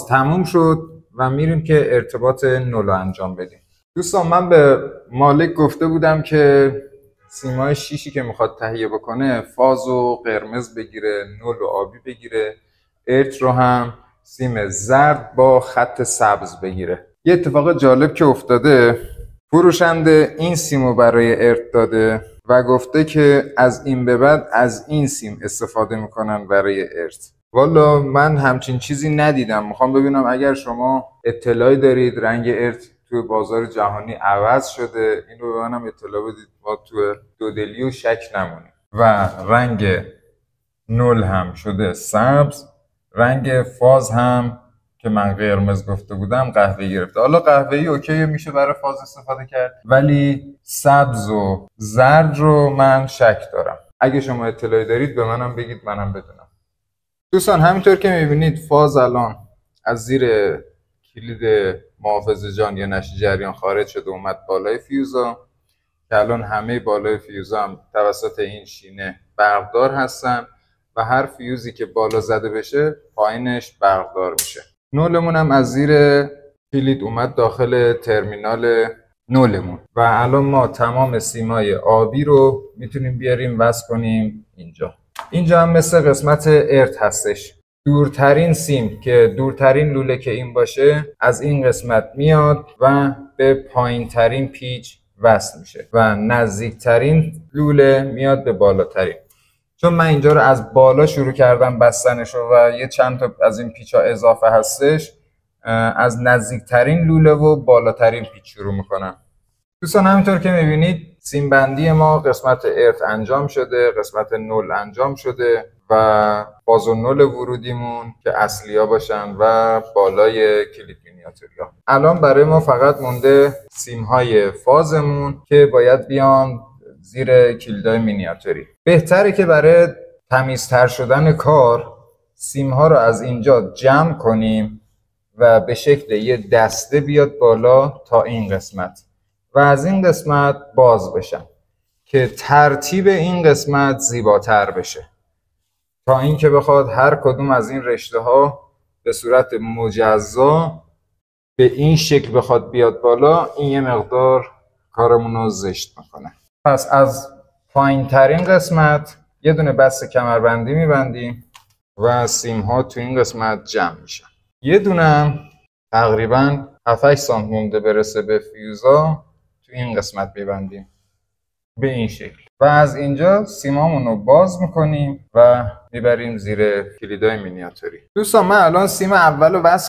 فاز تموم شد و میریم که ارتباط نول رو انجام بدیم. دوستان من به مالک گفته بودم که سیمای شیشی که میخواد تهیه بکنه فاز رو قرمز بگیره، نول رو آبی بگیره، ارت رو هم سیم زرد با خط سبز بگیره. یه اتفاق جالب که افتاده، فروشنده این سیم رو برای ارت داده و گفته که از این به بعد از این سیم استفاده میکنن برای ارت. والا من همچین چیزی ندیدم. میخوام ببینم اگر شما اطلاعی دارید رنگ ارت توی بازار جهانی عوض شده، این رو به منم اطلاع بدید، ما توی دودلی و شک نمونیم. و رنگ نول هم شده سبز، رنگ فاز هم که من قرمز گفته بودم قهوه‌ای گرفته. حالا قهوه‌ای اوکی میشه برای فاز استفاده کرد، ولی سبز و زرد رو من شک دارم. اگه شما اطلاعی دارید به منم بگید منم بدونم. دوستان همینطور که میبینید فاز الان از زیر کلید محافظ جان یا نشی جریان خارج شده اومد بالای فیوزا که الان همه بالای فیوزا هم توسط این شینه برقدار هستن و هر فیوزی که بالا زده بشه پایینش برقدار میشه. نولمون هم از زیر کلید اومد داخل ترمینال نولمون و الان ما تمام سیمای آبی رو میتونیم بیاریم وصل کنیم اینجا هم مثل قسمت ارت هستش. دورترین سیم که دورترین لوله که این باشه از این قسمت میاد و به پایین ترین پیچ وصل میشه و نزدیکترین لوله میاد به بالاترین. چون من اینجا رو از بالا شروع کردم بستنشو و یه چند تا از این پیچ ها اضافه هستش، از نزدیکترین لوله و بالاترین پیچ شروع میکنم. دوستان همینطور که میبینید سیم بندی ما قسمت ارت انجام شده، قسمت نول انجام شده و فاز و نول ورودیمون که اصلی ها باشن و بالای کلید مینیاتوری ها. الان برای ما فقط مونده سیم های فازمون که باید بیان زیر کلیدهای مینیاتوری. بهتره که برای تمیزتر شدن کار سیم ها رو از اینجا جمع کنیم و به شکل یه دسته بیاد بالا تا این قسمت و از این قسمت باز بشن که ترتیب این قسمت زیباتر بشه، تا اینکه بخواد هر کدوم از این رشته ها به صورت مجزا به این شکل بخواد بیاد بالا، این یه مقدار کارمون رو زشت میکنه. پس از پایین ترین قسمت یه دونه بست کمربندی میبندیم و سیم ها تو این قسمت جمع میشن. یه دونه تقریبا 7-8 سانت مونده برسه به فیوزا، تو این قسمت میبندیم به این شکل و از اینجا سیمامون رو باز میکنیم و میبریم زیر کلیدای مینیاتوری. دوستان من الان سیم اول رو وصل